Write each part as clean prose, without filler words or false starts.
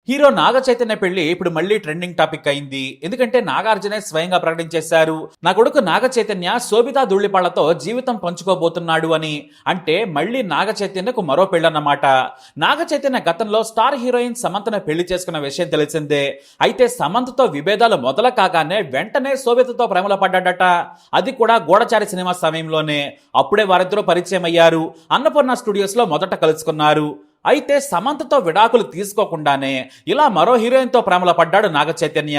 Hero Naga Chaitanya పెళ్లి ఇప్పుడు మళ్ళీ ట్రెండింగ్ టాపిక్ అయింది. ఎందుకంటే నాగార్జునే స్వయంగా ప్రకటించేశారు, నా కొడుకు నాగ చైతన్య శోభితా ధూళిపాళ్లతో జీవితం పంచుకోబోతున్నాడు అని. అంటే మళ్ళీ నాగ చైతన్యకు మరో పెళ్ళన్నమాట. నాగ చైతన్య గతంలో స్టార్ హీరోయిన్ సమంతను పెళ్లి చేసుకున్న విషయం తెలిసిందే. అయితే సమంతతో విభేదాలు మొదలు కాగానే వెంటనే శోభితతో ప్రేమలో పడ్డాడట. అది కూడా గూఢచారి సినిమా సమయంలోనే. అప్పుడే వారిద్దరూ పరిచయం అయ్యారు. అన్నపూర్ణ స్టూడియోస్ లో మొదట కలుసుకున్నారు. అయితే సమంతతో విడాకులు తీసుకోకుండానే ఇలా మరో హీరోయిన్తో ప్రేమలో పడ్డాడు నాగ చైతన్య.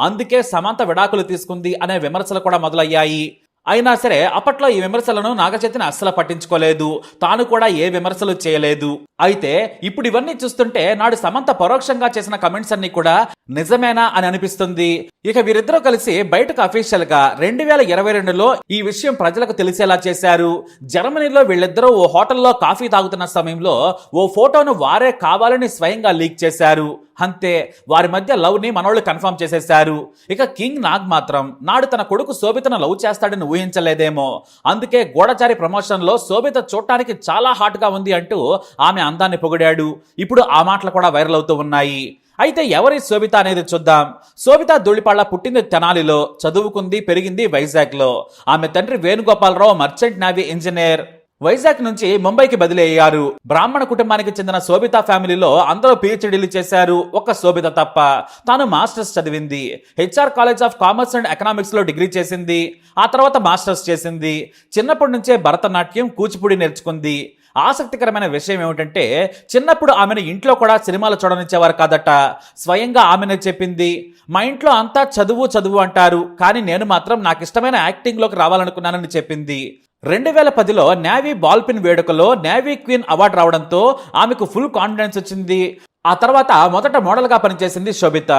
అందుకే సమంత విడాకులు తీసుకుంది అనే విమర్శలు కూడా మొదలయ్యాయి. అయినా సరే అప్పట్లో ఈ విమర్శలను నాగ చైతన్య అస్సలు పట్టించుకోలేదు. తాను కూడా ఏ విమర్శలు చేయలేదు. అయితే ఇప్పుడు ఇవన్నీ చూస్తుంటే నాడు సమంత పరోక్షంగా చేసిన కమెంట్స్ అన్ని కూడా నిజమేనా అని అనిపిస్తుంది. ఇక వీరిద్దరూ కలిసి బయటకు అఫీషియల్ గా 2022లో ఈ విషయం ప్రజలకు తెలిసేలా చేశారు. జర్మనీలో వీళ్ళిద్దరూ ఓ హోటల్లో కాఫీ తాగుతున్న సమయంలో ఓ ఫోటోను వారే కావాలని స్వయంగా లీక్ చేశారు. అంతే, వారి మధ్య లవ్ ని మనోళ్ళు కన్ఫర్మ్ చేసేశారు. ఇక కింగ్ నాగ్ మాత్రం నాడు తన కొడుకు శోభితను లవ్ చేస్తాడని ఊహించలేదేమో. అందుకే గూఢచారి ప్రమోషన్ లో శోభిత చూడటానికి చాలా హాట్ గా ఉంది అంటూ ఆమె అందాన్ని పొగిడాడు. ఇప్పుడు ఆ మాటలు కూడా వైరల్ అవుతూ ఉన్నాయి. అయితే ఎవరి శోభిత అనేది చూద్దాం. శోభిత ధూళిపాళ్ల పుట్టింది తెనాలిలో, చదువుకుంది పెరిగింది వైజాగ్ లో. ఆమె తండ్రి Venugopala Rao merchant navy engineer. Vizag నుంచి ముంబైకి బదిలీ అయ్యారు. బ్రాహ్మణ కుటుంబానికి చెందిన శోభిత ఫ్యామిలీలో అందరూ పిహెచ్డీలు చేశారు, ఒక్క శోభిత తప్ప. తాను మాస్టర్స్ చదివింది. HR college of commerce and economics లో డిగ్రీ చేసింది. ఆ తర్వాత మాస్టర్స్ చేసింది. చిన్నప్పటి నుంచే భరతనాట్యం, కూచిపూడి నేర్చుకుంది. ఆసక్తికరమైన విషయం ఏమిటంటే చిన్నప్పుడు ఆమెను ఇంట్లో కూడా సినిమాలు చూడనిచ్చేవారు కాదట. స్వయంగా ఆమెనే చెప్పింది, మా ఇంట్లో అంతా చదువు చదువు అంటారు, కానీ నేను మాత్రం నాకు ఇష్టమైన యాక్టింగ్ లోకి రావాలనుకున్నానని చెప్పింది. 2010లో నేవీ బాల్ పిన్ వేడుకలో నేవీ క్వీన్ అవార్డు రావడంతో ఆమెకు ఫుల్ కాన్ఫిడెన్స్ వచ్చింది. ఆ తర్వాత మొదట మోడల్ గా పనిచేసింది శోభిత.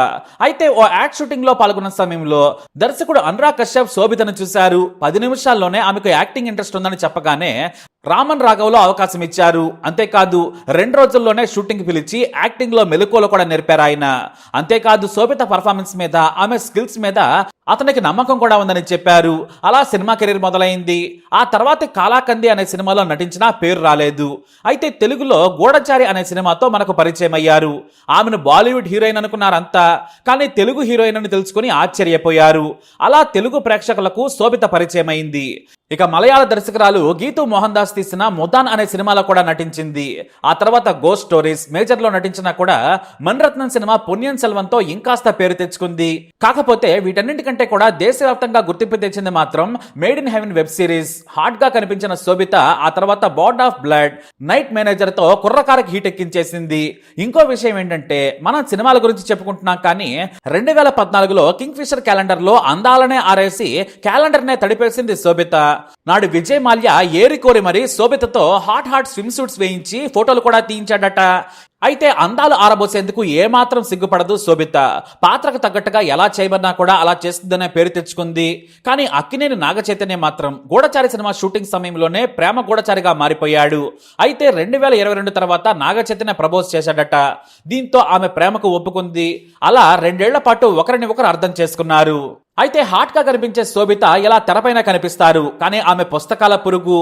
అయితే ఓ యాడ్ షూటింగ్ లో పాల్గొన్న సమయంలో దర్శకుడు అనురాగ్ కశ్యప్ శోభితను చూశారు. 10 నిమిషాల్లోనే ఆమెకు యాక్టింగ్ ఇంట్రెస్ట్ ఉందని చెప్పగానే రామన్ రాఘవ్లో అవకాశం ఇచ్చారు. అంతేకాదు 2 రోజుల్లోనే షూటింగ్ పిలిచి యాక్టింగ్ లో మెలకువలు కూడా నేర్పారు ఆయన. అంతేకాదు శోభిత పర్ఫార్మెన్స్ మీద, ఆమె స్కిల్స్ మీద అతనికి నమ్మకం కూడా ఉందని చెప్పారు. అలా సినిమా కెరీర్ మొదలైంది. ఆ తర్వాత కాలాకంది అనే సినిమాలో నటించినా పేరు రాలేదు. అయితే తెలుగులో గూఢచారి అనే సినిమాతో మనకు పరిచయం అయ్యారు. ఆమెను బాలీవుడ్ హీరోయిన్ అనుకున్నారంతా, కానీ తెలుగు హీరోయిన్ అని తెలుసుకుని ఆశ్చర్యపోయారు. అలా తెలుగు ప్రేక్షకులకు శోభిత పరిచయం అయింది. ఇక మలయాళ దర్శకురాలు గీతూ మోహన్ దాస్ తీసిన ముదాన్ అనే సినిమాలో కూడా నటించింది. ఆ తర్వాత గోస్ట్ స్టోరీస్, మేజర్ లో నటించినా కూడా మణిరత్నం సినిమా పొన్నియిన్ సెల్వన్తో ఇంకాస్త పేరు తెచ్చుకుంది. కాకపోతే వీటన్నింటికంటే కూడా దేశవ్యాప్తంగా గుర్తింపు తెచ్చింది మాత్రం made in heaven web series. Hot గా కనిపించిన శోభిత ఆ తర్వాత bard of blood, night manager తో కుర్రకారకి హీట్ ఎక్కించేసింది. ఇంకో విషయం ఏంటంటే మనం సినిమాల గురించి చెప్పుకుంటున్నాం, కానీ 2014లో కింగ్ ఫిషర్ క్యాలెండర్ లో అందాలనే ఆరేసి క్యాలెండర్ నే తడిపేసింది శోభిత. నాడు విజయ్ మాల్యా ఏరికోరి మరి శోభితతో హాట్ స్విమ్ సూట్స్ వేయించి ఫోటోలు కూడా తీయించాడట. అయితే అందాలు ఆరబోసేందుకు ఏమాత్రం సిగ్గుపడదు శోభిత. పాత్రకు తగ్గట్టుగా ఎలా చేయమన్నా కూడా అలా చేస్తుందనే పేరు తెచ్చుకుంది. కానీ అక్కినేని నాగ చైతన్య మాత్రం గూఢచారి సినిమా షూటింగ్ సమయంలోనే ప్రేమ గూఢచారిగా మారిపోయాడు. అయితే 2022 తర్వాత నాగ చైతన్య ప్రపోజ్ చేశాడట. దీంతో ఆమె ప్రేమకు ఒప్పుకుంది. అలా 2 ఏళ్ల పాటు ఒకరిని ఒకరు అర్థం చేసుకున్నారు. అయితే హాట్ గా కనిపించే శోభిత ఇలా తెరపైన కనిపిస్తారు, కానీ ఆమె పుస్తకాల పురుగు.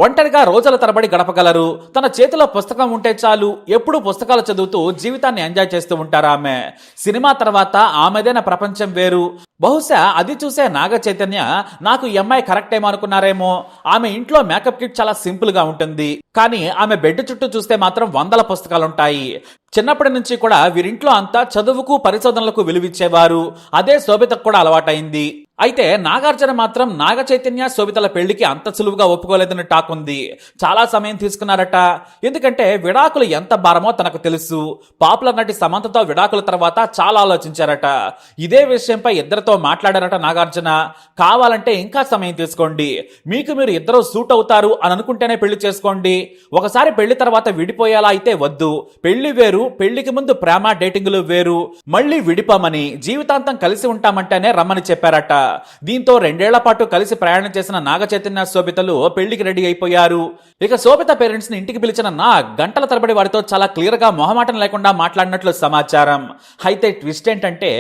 ఒంటరిగా రోజుల తరబడి గడపగలరు. తన చేతిలో పుస్తకం ఉంటే చాలు, ఎప్పుడూ పుస్తకాలు చదువుతూ జీవితాన్ని ఎంజాయ్ చేస్తూ ఉంటారు ఆమె. సినిమా తర్వాత ఆమెదైన ప్రపంచం వేరు. బహుశా అది చూసే నాగ చైతన్య నాకు ఈ అమ్మాయి కరెక్ట్ ఏమో అనుకున్నారేమో. ఆమె ఇంట్లో మేకప్ కిట్ చాలా సింపుల్ గా ఉంటుంది, కానీ ఆమె బెడ్ చుట్టూ చూస్తే మాత్రం 100 పుస్తకాలుంటాయి. చిన్నప్పటి నుంచి కూడా వీరింట్లో అంతా చదువుకు, పరిశోధనలకు విలువిచ్చేవారు. అదే శోభితకు కూడా అలవాటైంది. అయితే నాగార్జున మాత్రం నాగ చైతన్య శోభితల పెళ్లికి అంత సులువుగా ఒప్పుకోలేదని టాక్ ఉంది. చాలా సమయం తీసుకున్నారట. ఎందుకంటే విడాకులు ఎంత భారమో తనకు తెలుసు. పాపులర్ నటి సమంతతో విడాకుల తర్వాత చాలా ఆలోచించారట. ఇదే విషయంపై ఇద్దరితో మాట్లాడారట నాగార్జున. కావాలంటే ఇంకా సమయం తీసుకోండి, మీకు మీరు ఇద్దరు సూట్ అవుతారు అని అనుకుంటేనే పెళ్లి చేసుకోండి. ఒకసారి పెళ్లి తర్వాత విడిపోయేలా అయితే వద్దు. పెళ్లి వేరు, పెళ్లికి ముందు ప్రేమ డేటింగ్లు వేరు. మళ్ళీ విడిపోమని, జీవితాంతం కలిసి ఉంటామంటేనే రమ్మని చెప్పారట. దీంతో 2 ఏళ్ల పాటు కలిసి ప్రయాణం చేసిన నాగ చైతన్య శోభితలు పెళ్లికి రెడీ అయిపోయారు. ఇక శోభిత పేరెంట్స్ ని ఇంటికి పిలిచిన నాగ్ గంటల తరబడి వారితో చాలా క్లియర్ గా మొహమాటం లేకుండా మాట్లాడినట్లు సమాచారం. అయితే ట్విస్ట్ ఏంటంటే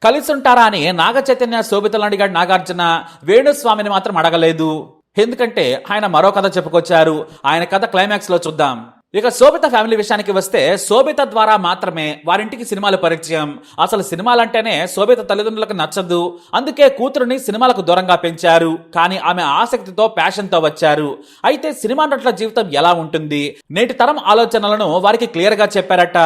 కలిసి ఉంటారా అని నాగ చైతన్య శోభితలను అడిగాడు నాగార్జున. వేణుస్వామిని మాత్రం అడగలేదు. ఎందుకంటే ఆయన మరో కథ చెప్పుకొచ్చారు. ఆయన కథ క్లైమాక్స్ లో చూద్దాం. ఇక శోభిత ఫ్యామిలీ విషయానికి వస్తే శోభిత ద్వారా మాత్రమే వారింటికి సినిమాలు పరిచయం. అసలు సినిమాలంటేనే శోభిత తల్లిదండ్రులకు నచ్చదు, అందుకే కూతురుని సినిమాలకు దూరంగా పెంచారు. కానీ ఆమె ఆసక్తితో ప్యాషన్తో వచ్చారు. అయితే సినిమా నటుల జీవితం ఎలా ఉంటుంది, నేటి తరం ఆలోచనలను వారికి క్లియర్ గా చెప్పారట.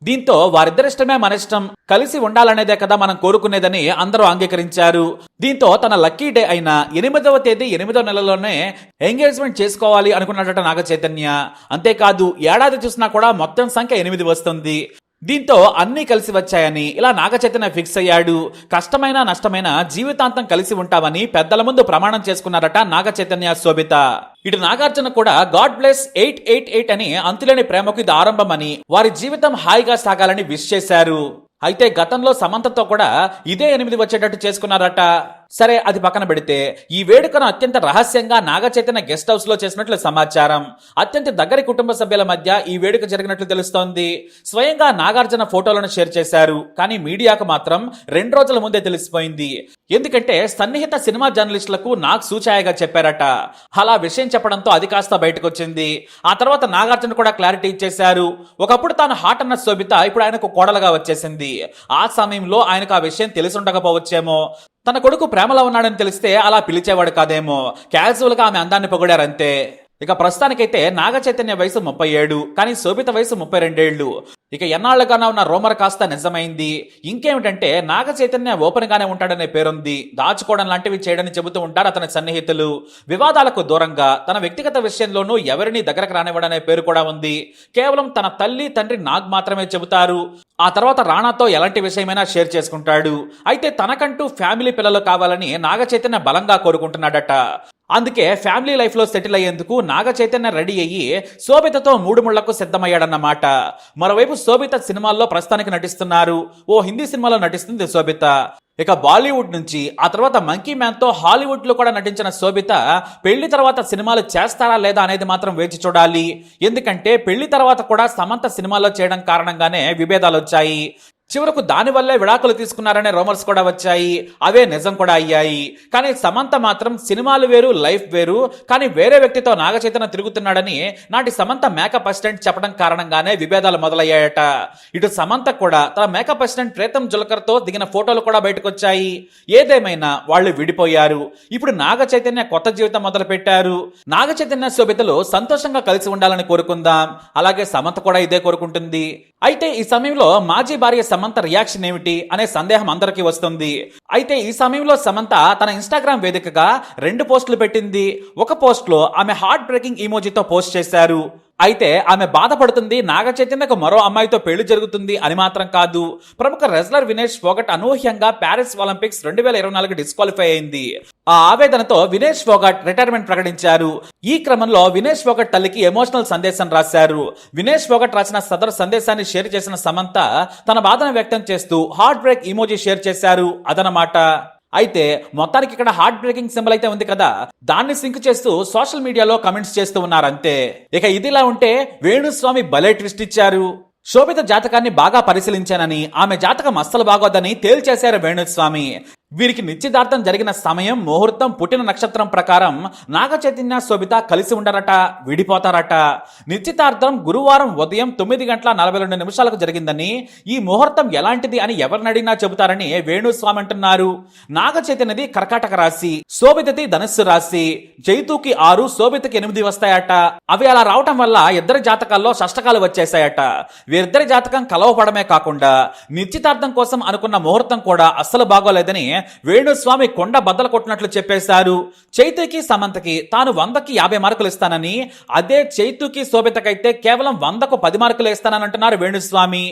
దీంతో వారిద్దరిష్టమే మన ఇష్టం, కలిసి ఉండాలనేదే కదా మనం కోరుకునేదని అందరూ అంగీకరించారు. దీంతో తన లక్కీ డే అయిన 8వ తేదీ 8వ నెలలోనే ఎంగేజ్మెంట్ చేసుకోవాలి అనుకున్నట నాగ చైతన్య. అంతేకాదు ఏడాది చూసినా కూడా మొత్తం సంఖ్య 8 వస్తుంది. దీంతో అన్నీ కలిసి వచ్చాయని ఇలా నాగ చైతన్య ఫిక్స్ అయ్యాడు. కష్టమైన నష్టమైన జీవితాంతం కలిసి ఉంటామని పెద్దల ముందు ప్రమాణం చేసుకున్నారట నాగ చైతన్య శోభిత. ఇటు నాగార్జున కూడా గాడ్ బ్లెస్ 888 అని అంతులేని ప్రేమకు ఇది ఆరంభమని వారి జీవితం హాయిగా సాగాలని విష్ చేశారు. అయితే గతంలో సమంతతో కూడా ఇదే 8 వచ్చేటట్టు చేసుకున్నారట. సరే, అది పక్కన పెడితే ఈ వేడుకను అత్యంత రహస్యంగా నాగ చైతన్య గెస్ట్ హౌస్ లో చేసినట్లు సమాచారం. అత్యంత దగ్గరి కుటుంబ సభ్యుల మధ్య ఈ వేడుక జరిగినట్లు తెలుస్తోంది. స్వయంగా నాగార్జున ఫోటోలను షేర్ చేశారు. కానీ మీడియాకు మాత్రం 2 రోజుల ముందే తెలిసిపోయింది. ఎందుకంటే సన్నిహిత సినిమా జర్నలిస్టులకు నాగ్ సూచాయగా చెప్పారట. అలా విషయం చెప్పడంతో అది కాస్త బయటకు వచ్చింది. ఆ తర్వాత నాగార్జున కూడా క్లారిటీ ఇచ్చేశారు. ఒకప్పుడు తాను హాట్ అన్న శోభిత ఇప్పుడు ఆయనకు కోడలుగా వచ్చేసింది. ఆ సమయంలో ఆయనకు ఆ విషయం తెలిసి ఉండకపోవచ్చేమో. తన కొడుకు ప్రేమలో ఉన్నాడని తెలిస్తే అలా పిలిచేవాడు కాదేమో. క్యాజువల్ గా ఆమె అందాన్ని పొగిడారంతే. ఇక ప్రస్తుతానికైతే నాగ చైతన్య వయసు 37, కానీ శోభిత వయసు 32 ఏళ్లు. ఇక ఎన్నాళ్లుగానే ఉన్న రూమర్ కాస్త నిజమైంది. ఇంకేమిటంటే నాగ చైతన్య ఓపెన్ గానే ఉంటాడనే పేరుంది. దాచుకోవడం లాంటివి చేయడని చెబుతూ ఉంటారు అతని సన్నిహితులు. వివాదాలకు దూరంగా తన వ్యక్తిగత విషయంలోనూ ఎవరిని దగ్గరకు రానివ్వడనే పేరు కూడా ఉంది. కేవలం తన తల్లి తండ్రి నాగ్ మాత్రమే చెబుతారు. ఆ తర్వాత రాణాతో ఎలాంటి విషయమైనా షేర్ చేసుకుంటాడు. అయితే తనకంటూ ఫ్యామిలీ పిల్లలు కావాలని నాగ చైతన్య బలంగా కోరుకుంటున్నాడట. అందుకే ఫ్యామిలీ లైఫ్ లో సెటిల్ అయ్యేందుకు నాగ చైతన్య రెడీ అయ్యి శోభితతో 3 ముళ్లకు సిద్ధమయ్యాడన్నమాట. మరోవైపు శోభిత సినిమాల్లో ప్రస్తుతానికి నటిస్తున్నారు. ఓ హిందీ సినిమాలో నటిస్తుంది శోభిత. ఇక బాలీవుడ్ నుంచి ఆ తర్వాత మంకీ మ్యాన్ తో హాలీవుడ్ లో కూడా నటించిన శోభిత పెళ్లి తర్వాత సినిమాలు చేస్తారా లేదా అనేది మాత్రం వేచి చూడాలి. ఎందుకంటే పెళ్లి తర్వాత కూడా సమంత సినిమాలో చేయడం కారణంగానే విభేదాలు వచ్చాయి. చివరకు దానివల్లే విడాకులు తీసుకున్నారనే రూమర్స్ కూడా వచ్చాయి. అవే నిజం కూడా అయ్యాయి. కానీ సమంత మాత్రం సినిమాలు వేరు, లైఫ్ వేరు, కానీ వేరే వ్యక్తితో నాగ చైతన్య తిరుగుతున్నాడని నాటి సమంత మేకప్ అసిస్టెంట్ చెప్పడం కారణంగానే విభేదాలు మొదలయ్యాయట. ఇటు సమంత కూడా తన మేకప్ అసిస్టెంట్ ప్రీతం జుల్కర్ తో దిగిన ఫోటోలు కూడా బయటకు వచ్చాయి. ఏదేమైనా వాళ్ళు విడిపోయారు. ఇప్పుడు నాగ చైతన్య కొత్త జీవితం మొదలు పెట్టారు. నాగ చైతన్య శోభితలు సంతోషంగా కలిసి ఉండాలని కోరుకుందాం. అలాగే సమంత కూడా ఇదే కోరుకుంటుంది. అయితే ఈ సమయంలో మాజీ భార్య సమంత రియాక్షన్ ఏమిటి అనే సందేహం అందరికీ వస్తుంది. అయితే ఈ సమయంలో సమంత తన ఇన్స్టాగ్రామ్ వేదికగా 2 పోస్టులు పెట్టింది. ఒక పోస్ట్ లో ఆమె హార్ట్ బ్రేకింగ్ ఇమోజీతో పోస్ట్ చేశారు. అయితే ఆమె బాధపడుతుంది నాగ చైతన్యకు మరో అమ్మాయితో పెళ్లి జరుగుతుంది అని మాత్రం కాదు. ప్రముఖ రెజ్లర్ వినేష్ ఫోగట్ అనూహ్యంగా ప్యారిస్ ఒలింపిక్స్ 2024 డిస్క్వాలిఫై అయింది. ఆ ఆవేదనతో వినేష్ ఫోగట్ రిటైర్మెంట్ ప్రకటించారు. ఈ క్రమంలో వినేష్ ఫోగట్ తల్లికి ఎమోషనల్ సందేశం రాశారు. వినేష్ ఫోగట్ రాసిన సదరు సందేశాన్ని షేర్ చేసిన సమంత తన బాధను వ్యక్తం చేస్తూ హార్ట్ బ్రేక్ ఇమోజీ షేర్ చేశారు. అదనమాట. అయితే మొత్తానికి ఇక్కడ హార్ట్ బ్రేకింగ్ సింబల్ అయితే ఉంది కదా, దాన్ని సింక్ చేస్తూ సోషల్ మీడియాలో కమెంట్స్ చేస్తూ ఉన్నారు అంతే. ఇక ఇదిలా ఉంటే వేణుస్వామి భలే ట్విస్ట్ ఇచ్చారు. శోభిత జాతకాన్ని బాగా పరిశీలించానని, ఆమె జాతకం అస్సలు బాగోదని తేల్చేశారు వేణుస్వామి. వీరికి నిశ్చితార్థం జరిగిన సమయం, ముహూర్తం, పుట్టిన నక్షత్రం ప్రకారం నాగ చైతన్య శోభిత కలిసి ఉండరట, విడిపోతారట. నిశ్చితార్థం గురువారం ఉదయం 9:42 జరిగిందని, ఈ ముహూర్తం ఎలాంటిది అని ఎవరిని అడిగినా చెబుతారని వేణుస్వామి అంటున్నారు. నాగ చైతన్యది కర్కాటక రాశి, శోభితది ధనుస్సు రాశి. జైతుకి 6, శోభితకి 8 వస్తాయట. అవి అలా రావటం వల్ల ఇద్దరి జాతకాల్లో షష్టకాలు వచ్చేసాయట. వీరిద్దరి జాతకం కలవపడమే కాకుండా నిశ్చితార్థం కోసం అనుకున్న ముహూర్తం కూడా అస్సలు బాగోలేదని వేణుస్వామి కొండ బద్దలు కొట్టినట్లు చెప్పేశారు. చైతుకి సమంతకి తాను 100కి 50 మార్కులు ఇస్తానని, అదే చైతుకి శోభితకైతే కేవలం 100కు 10 మార్కులు ఇస్తానని అంటున్నారు వేణుస్వామి.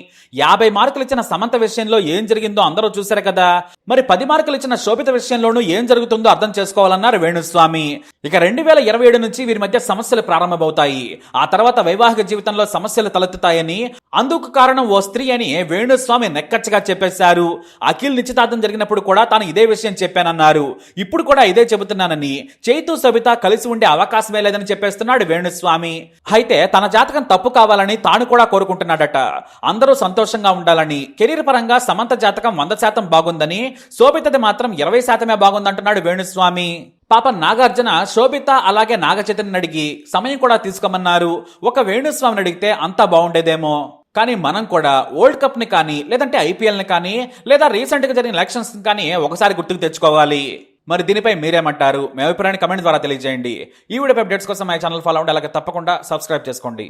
50 మార్కులు ఇచ్చిన సమంత విషయంలో ఏం జరిగిందో అందరూ చూశారు కదా, మరి 10 మార్కులు ఇచ్చిన శోభిత విషయంలోనూ ఏం జరుగుతుందో అర్థం చేసుకోవాలన్నారు వేణుస్వామి. ఇక 2027 నుంచి వీరి మధ్య సమస్యలు ప్రారంభమవుతాయి. ఆ తర్వాత వైవాహిక జీవితంలో సమస్యలు తలెత్తుతాయని, అందుకు కారణం ఓ స్త్రీ అని వేణుస్వామి నెక్కచ్చగా చెప్పేశారు. అఖిల్ నిశ్చితార్థం జరిగినప్పుడు కూడా తాను ఇదే విషయం చెప్పానన్నారు. ఇప్పుడు కూడా ఇదే చెబుతున్నానని, చైతు సబిత కలిసి ఉండే అవకాశమే లేదని చెప్పేస్తున్నాడు వేణుస్వామి. అయితే తన జాతకం తప్పు కావాలని తాను కూడా కోరుకుంటున్నాడట. అందరూ సంతోషంగా ఉండాలని, కెరీర్ పరంగా సమంత జాతకం 100% బాగుందని, శోభితది మాత్రం 20% బాగుందంటున్నాడు వేణుస్వామి. పాప నాగార్జున శోభిత అలాగే నాగ చైతన్యని అడిగి సమయం కూడా తీసుకోమన్నారు. ఒక వేణుస్వామిని అడిగితే అంతా బాగుండేదేమో. కానీ మనం కూడా వరల్డ్ కప్ ని కానీ లేదంటే ఐపీఎల్ ని కానీ లేదా రీసెంట్ గా జరిగిన ఎలక్షన్స్ కానీ ఒకసారి గుర్తుకు తెచ్చుకోవాలి. మరి దీనిపై మీరేమంటారు? మీ అభిప్రాయాన్ని కమెంట్ ద్వారా తెలియజేయండి. ఈ వీడియో అప్డేట్స్ కోసం మా ఛానల్ ఫాలో అవ్వండి, అలాగే తప్పకుండా సబ్స్క్రైబ్ చేసుకోండి.